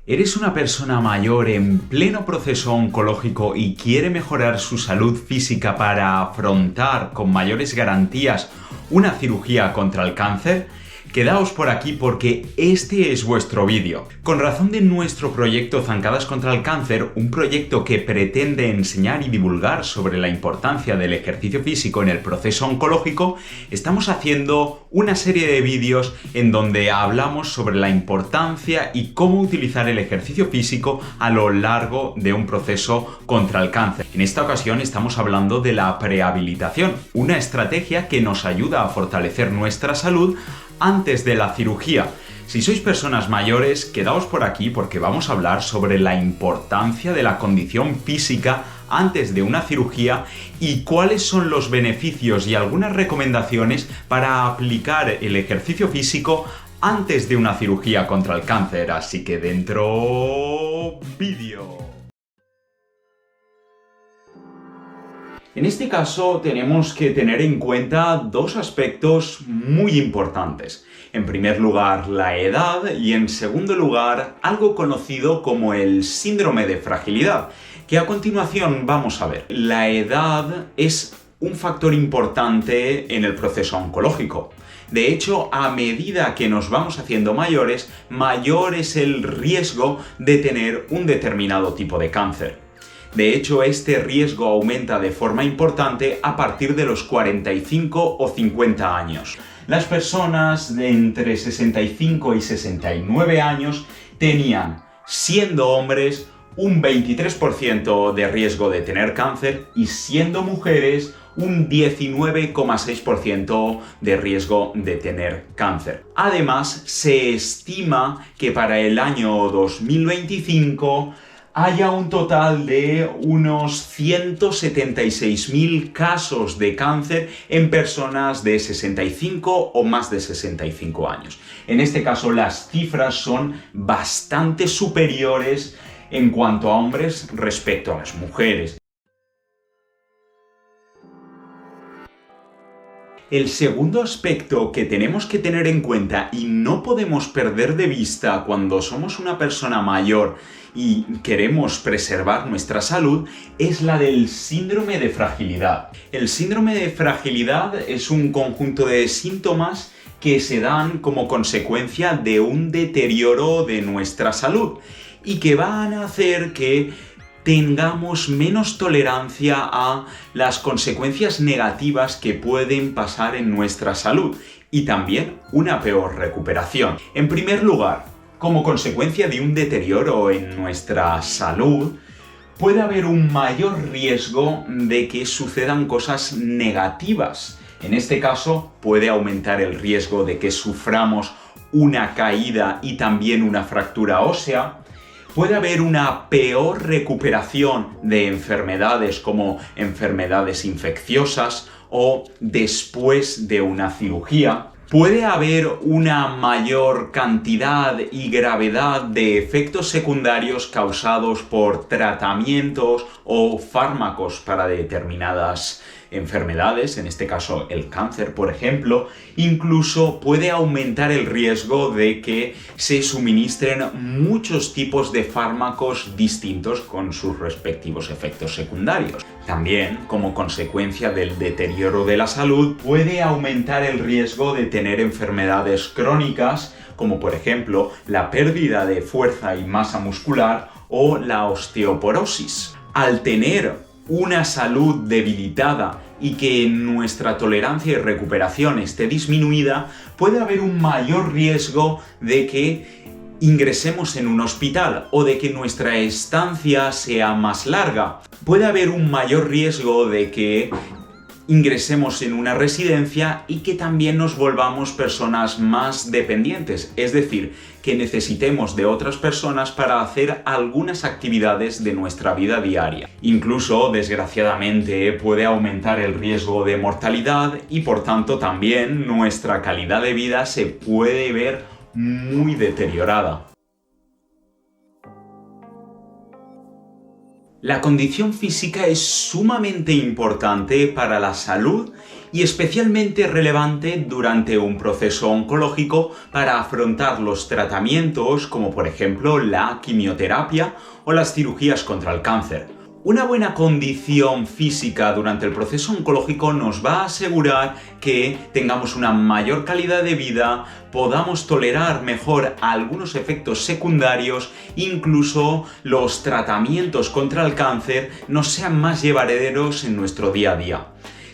¿Eres una persona mayor en pleno proceso oncológico y quiere mejorar su salud física para afrontar con mayores garantías una cirugía contra el cáncer? Quedaos por aquí porque este es vuestro vídeo. Con razón de nuestro proyecto Zancadas contra el Cáncer, un proyecto que pretende enseñar y divulgar sobre la importancia del ejercicio físico en el proceso oncológico, estamos haciendo una serie de vídeos en donde hablamos sobre la importancia y cómo utilizar el ejercicio físico a lo largo de un proceso contra el cáncer. En esta ocasión estamos hablando de la prehabilitación, una estrategia que nos ayuda a fortalecer nuestra salud antes de la cirugía. Si sois personas mayores, quedaos por aquí porque vamos a hablar sobre la importancia de la condición física antes de una cirugía y cuáles son los beneficios y algunas recomendaciones para aplicar el ejercicio físico antes de una cirugía contra el cáncer. Así que dentro vídeo. En este caso tenemos que tener en cuenta dos aspectos muy importantes. En primer lugar, la edad y en segundo lugar, algo conocido como el síndrome de fragilidad, que a continuación vamos a ver. La edad es un factor importante en el proceso oncológico. De hecho, a medida que nos vamos haciendo mayores, mayor es el riesgo de tener un determinado tipo de cáncer. De hecho, este riesgo aumenta de forma importante a partir de los 45 o 50 años. Las personas de entre 65 y 69 años tenían, siendo hombres, un 23% de riesgo de tener cáncer y siendo mujeres, un 19,6% de riesgo de tener cáncer. Además, se estima que para el año 2025 haya un total de unos 176.000 casos de cáncer en personas de 65 o más de 65 años. En este caso, las cifras son bastante superiores en cuanto a hombres respecto a las mujeres. El segundo aspecto que tenemos que tener en cuenta y no podemos perder de vista cuando somos una persona mayor y queremos preservar nuestra salud es la del síndrome de fragilidad. El síndrome de fragilidad es un conjunto de síntomas que se dan como consecuencia de un deterioro de nuestra salud y que van a hacer que tengamos menos tolerancia a las consecuencias negativas que pueden pasar en nuestra salud y también una peor recuperación. En primer lugar, como consecuencia de un deterioro en nuestra salud, puede haber un mayor riesgo de que sucedan cosas negativas. En este caso, puede aumentar el riesgo de que suframos una caída y también una fractura ósea. Puede haber una peor recuperación de enfermedades como enfermedades infecciosas o después de una cirugía. Puede haber una mayor cantidad y gravedad de efectos secundarios causados por tratamientos o fármacos para determinadas enfermedades, en este caso el cáncer, por ejemplo. Incluso puede aumentar el riesgo de que se suministren muchos tipos de fármacos distintos con sus respectivos efectos secundarios. También, como consecuencia del deterioro de la salud, puede aumentar el riesgo de tener enfermedades crónicas, como por ejemplo la pérdida de fuerza y masa muscular o la osteoporosis. Al tener una salud debilitada y que nuestra tolerancia y recuperación esté disminuida, puede haber un mayor riesgo de que ingresemos en un hospital o de que nuestra estancia sea más larga. Puede haber un mayor riesgo de que ingresemos en una residencia y que también nos volvamos personas más dependientes, es decir, que necesitemos de otras personas para hacer algunas actividades de nuestra vida diaria. Incluso, desgraciadamente, puede aumentar el riesgo de mortalidad y, por tanto, también nuestra calidad de vida se puede ver muy deteriorada. La condición física es sumamente importante para la salud y especialmente relevante durante un proceso oncológico para afrontar los tratamientos como por ejemplo la quimioterapia o las cirugías contra el cáncer. Una buena condición física durante el proceso oncológico nos va a asegurar que tengamos una mayor calidad de vida, podamos tolerar mejor algunos efectos secundarios, incluso los tratamientos contra el cáncer nos sean más llevaderos en nuestro día a día.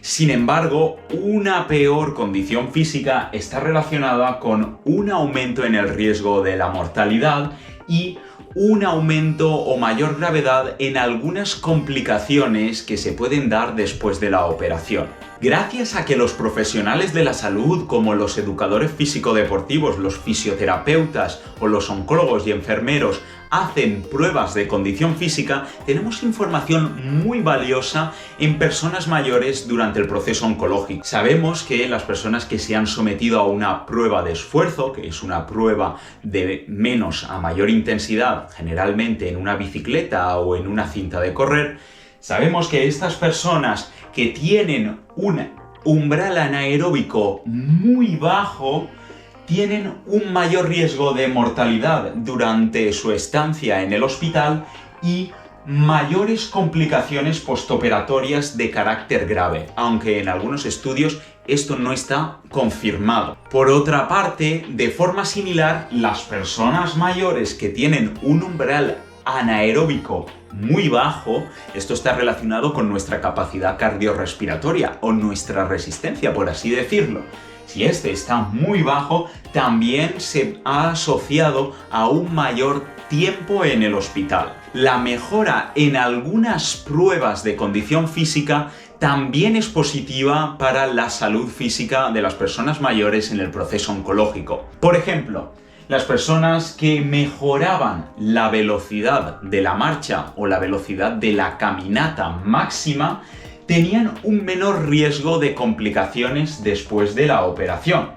Sin embargo, una peor condición física está relacionada con un aumento en el riesgo de la mortalidad y un aumento o mayor gravedad en algunas complicaciones que se pueden dar después de la operación. Gracias a que los profesionales de la salud, como los educadores físico-deportivos, los fisioterapeutas o los oncólogos y enfermeros, hacen pruebas de condición física, tenemos información muy valiosa en personas mayores durante el proceso oncológico. Sabemos que las personas que se han sometido a una prueba de esfuerzo, que es una prueba de menos a mayor intensidad, generalmente en una bicicleta o en una cinta de correr, sabemos que estas personas que tienen un umbral anaeróbico muy bajo tienen un mayor riesgo de mortalidad durante su estancia en el hospital y mayores complicaciones postoperatorias de carácter grave, aunque en algunos estudios esto no está confirmado. Por otra parte, de forma similar, las personas mayores que tienen un umbral anaeróbico muy bajo, esto está relacionado con nuestra capacidad cardiorrespiratoria o nuestra resistencia, por así decirlo. Si este está muy bajo, también se ha asociado a un mayor tiempo en el hospital. La mejora en algunas pruebas de condición física también es positiva para la salud física de las personas mayores en el proceso oncológico. Por ejemplo, las personas que mejoraban la velocidad de la marcha o la velocidad de la caminata máxima tenían un menor riesgo de complicaciones después de la operación.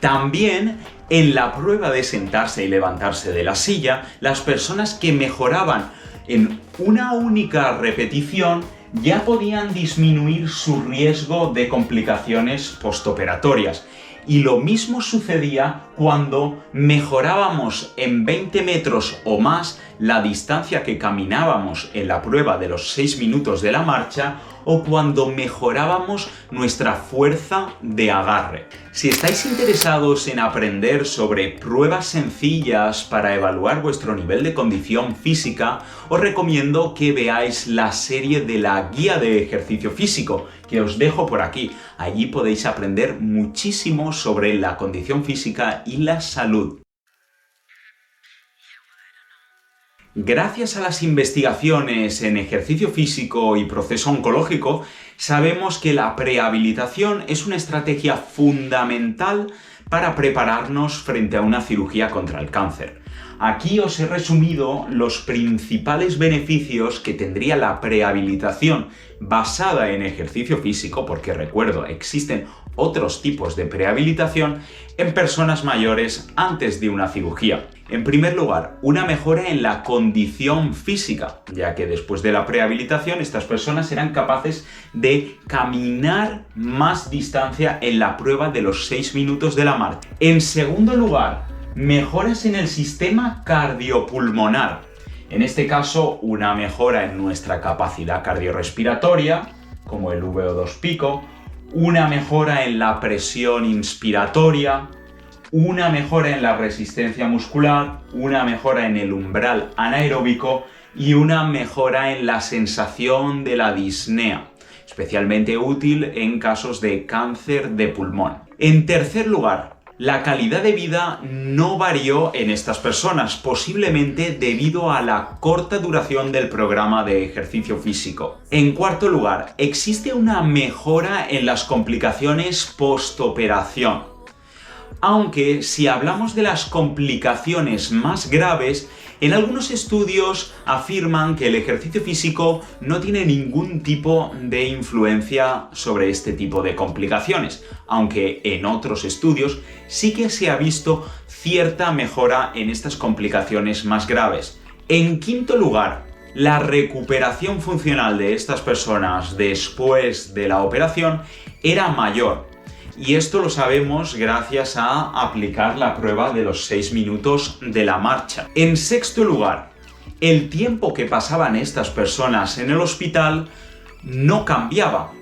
También en la prueba de sentarse y levantarse de la silla, las personas que mejoraban en una única repetición ya podían disminuir su riesgo de complicaciones postoperatorias. Y lo mismo sucedía cuando mejorábamos en 20 metros o más la distancia que caminábamos en la prueba de los 6 minutos de la marcha o cuando mejorábamos nuestra fuerza de agarre. Si estáis interesados en aprender sobre pruebas sencillas para evaluar vuestro nivel de condición física, os recomiendo que veáis la serie de la guía de ejercicio físico, que os dejo por aquí. Allí podéis aprender muchísimo sobre la condición física y la salud. Gracias a las investigaciones en ejercicio físico y proceso oncológico, sabemos que la prehabilitación es una estrategia fundamental para prepararnos frente a una cirugía contra el cáncer. Aquí os he resumido los principales beneficios que tendría la prehabilitación basada en ejercicio físico, porque recuerdo, existen otros tipos de prehabilitación en personas mayores antes de una cirugía. En primer lugar, una mejora en la condición física, ya que después de la prehabilitación estas personas serán capaces de caminar más distancia en la prueba de los 6 minutos de la marcha. En segundo lugar, mejoras en el sistema cardiopulmonar. En este caso, una mejora en nuestra capacidad cardiorrespiratoria, como el VO2 pico, una mejora en la presión inspiratoria, una mejora en la resistencia muscular, una mejora en el umbral anaeróbico y una mejora en la sensación de la disnea, especialmente útil en casos de cáncer de pulmón. En tercer lugar, la calidad de vida no varió en estas personas, posiblemente debido a la corta duración del programa de ejercicio físico. En cuarto lugar, existe una mejora en las complicaciones postoperación. Aunque si hablamos de las complicaciones más graves, en algunos estudios afirman que el ejercicio físico no tiene ningún tipo de influencia sobre este tipo de complicaciones, aunque en otros estudios sí que se ha visto cierta mejora en estas complicaciones más graves. En quinto lugar, la recuperación funcional de estas personas después de la operación era mayor. Y esto lo sabemos gracias a aplicar la prueba de los 6 minutos de la marcha. En sexto lugar, el tiempo que pasaban estas personas en el hospital no cambiaba,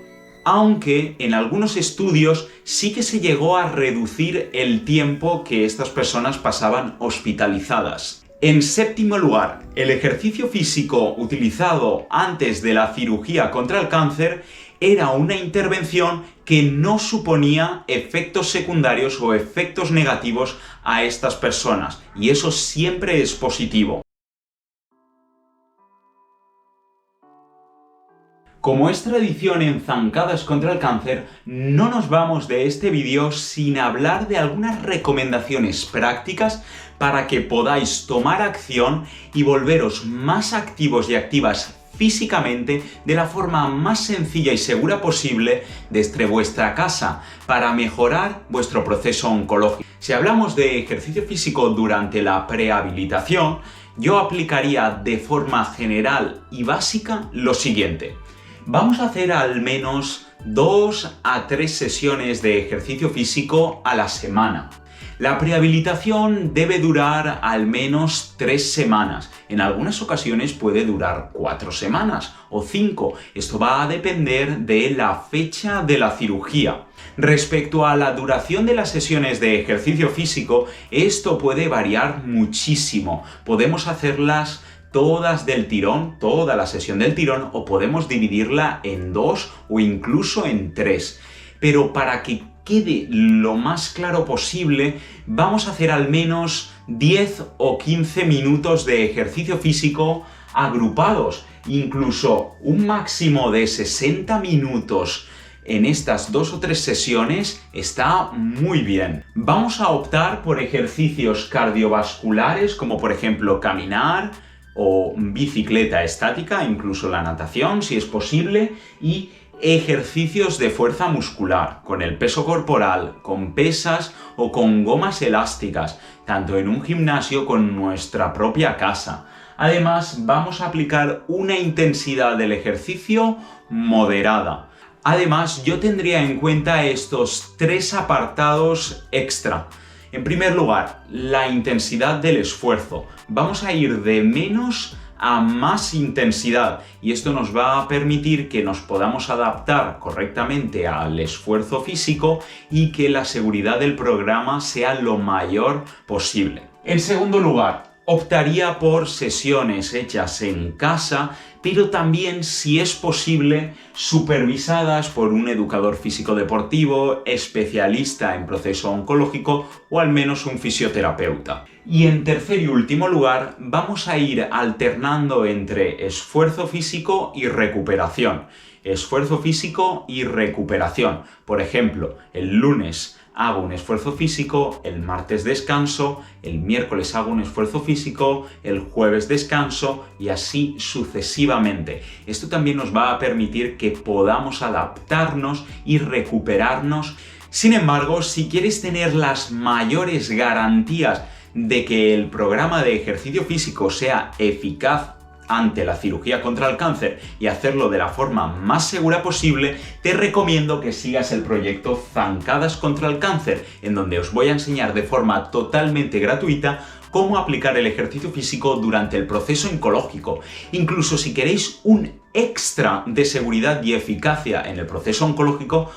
aunque en algunos estudios sí que se llegó a reducir el tiempo que estas personas pasaban hospitalizadas. En séptimo lugar, el ejercicio físico utilizado antes de la cirugía contra el cáncer era una intervención que no suponía efectos secundarios o efectos negativos a estas personas, y eso siempre es positivo. Como es tradición en Zancadas contra el Cáncer, no nos vamos de este vídeo sin hablar de algunas recomendaciones prácticas para que podáis tomar acción y volveros más activos y activas físicamente de la forma más sencilla y segura posible desde vuestra casa para mejorar vuestro proceso oncológico. Si hablamos de ejercicio físico durante la prehabilitación, yo aplicaría de forma general y básica lo siguiente. Vamos a hacer al menos 2 a 3 sesiones de ejercicio físico a la semana. La prehabilitación debe durar al menos 3 semanas. En algunas ocasiones puede durar 4 semanas o 5. Esto va a depender de la fecha de la cirugía. Respecto a la duración de las sesiones de ejercicio físico, esto puede variar muchísimo. Podemos hacerlas todas del tirón, toda la sesión del tirón, o podemos dividirla en 2 o incluso en 3. Pero para que quede lo más claro posible, vamos a hacer al menos 10 o 15 minutos de ejercicio físico agrupados, incluso un máximo de 60 minutos en estas 2 o 3 sesiones está muy bien. Vamos a optar por ejercicios cardiovasculares como por ejemplo caminar o bicicleta estática, incluso la natación si es posible, y ejercicios de fuerza muscular, con el peso corporal, con pesas o con gomas elásticas, tanto en un gimnasio como en nuestra propia casa. Además, vamos a aplicar una intensidad del ejercicio moderada. Además, yo tendría en cuenta estos 3 apartados extra. En primer lugar, la intensidad del esfuerzo. Vamos a ir de menos a más intensidad y esto nos va a permitir que nos podamos adaptar correctamente al esfuerzo físico y que la seguridad del programa sea lo mayor posible. En segundo lugar, optaría por sesiones hechas en casa, pero también, si es posible, supervisadas por un educador físico deportivo, especialista en proceso oncológico o al menos un fisioterapeuta. Y en tercer y último lugar, vamos a ir alternando entre esfuerzo físico y recuperación. Esfuerzo físico y recuperación. Por ejemplo, el lunes hago un esfuerzo físico, el martes descanso, el miércoles hago un esfuerzo físico, el jueves descanso y así sucesivamente. Esto también nos va a permitir que podamos adaptarnos y recuperarnos. Sin embargo, si quieres tener las mayores garantías de que el programa de ejercicio físico sea eficaz ante la cirugía contra el cáncer y hacerlo de la forma más segura posible, te recomiendo que sigas el proyecto Zancadas contra el Cáncer, en donde os voy a enseñar de forma totalmente gratuita cómo aplicar el ejercicio físico durante el proceso oncológico. Incluso si queréis un extra de seguridad y eficacia en el proceso oncológico,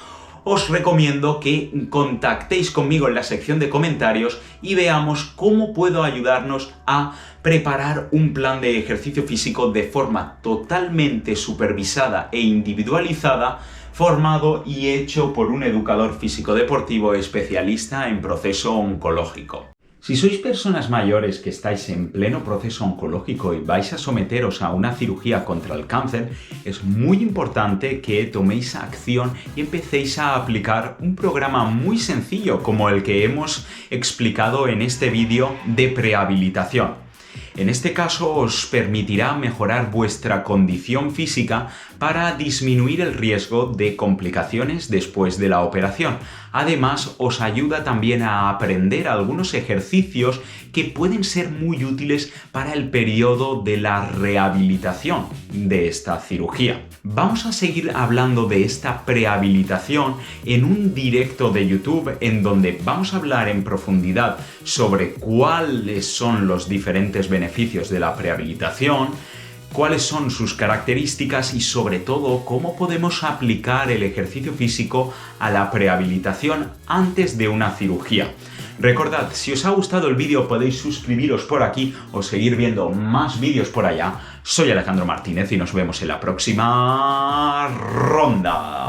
os recomiendo que contactéis conmigo en la sección de comentarios y veamos cómo puedo ayudarnos a preparar un plan de ejercicio físico de forma totalmente supervisada e individualizada, formado y hecho por un educador físico deportivo especialista en proceso oncológico. Si sois personas mayores que estáis en pleno proceso oncológico y vais a someteros a una cirugía contra el cáncer, es muy importante que toméis acción y empecéis a aplicar un programa muy sencillo como el que hemos explicado en este vídeo de prehabilitación. En este caso os permitirá mejorar vuestra condición física para disminuir el riesgo de complicaciones después de la operación. Además, os ayuda también a aprender algunos ejercicios que pueden ser muy útiles para el periodo de la rehabilitación de esta cirugía. Vamos a seguir hablando de esta prehabilitación en un directo de YouTube en donde vamos a hablar en profundidad sobre cuáles son los diferentes beneficios de la prehabilitación, cuáles son sus características y sobre todo cómo podemos aplicar el ejercicio físico a la prehabilitación antes de una cirugía. Recordad, si os ha gustado el vídeo podéis suscribiros por aquí o seguir viendo más vídeos por allá. Soy Alejandro Martínez y nos vemos en la próxima ronda.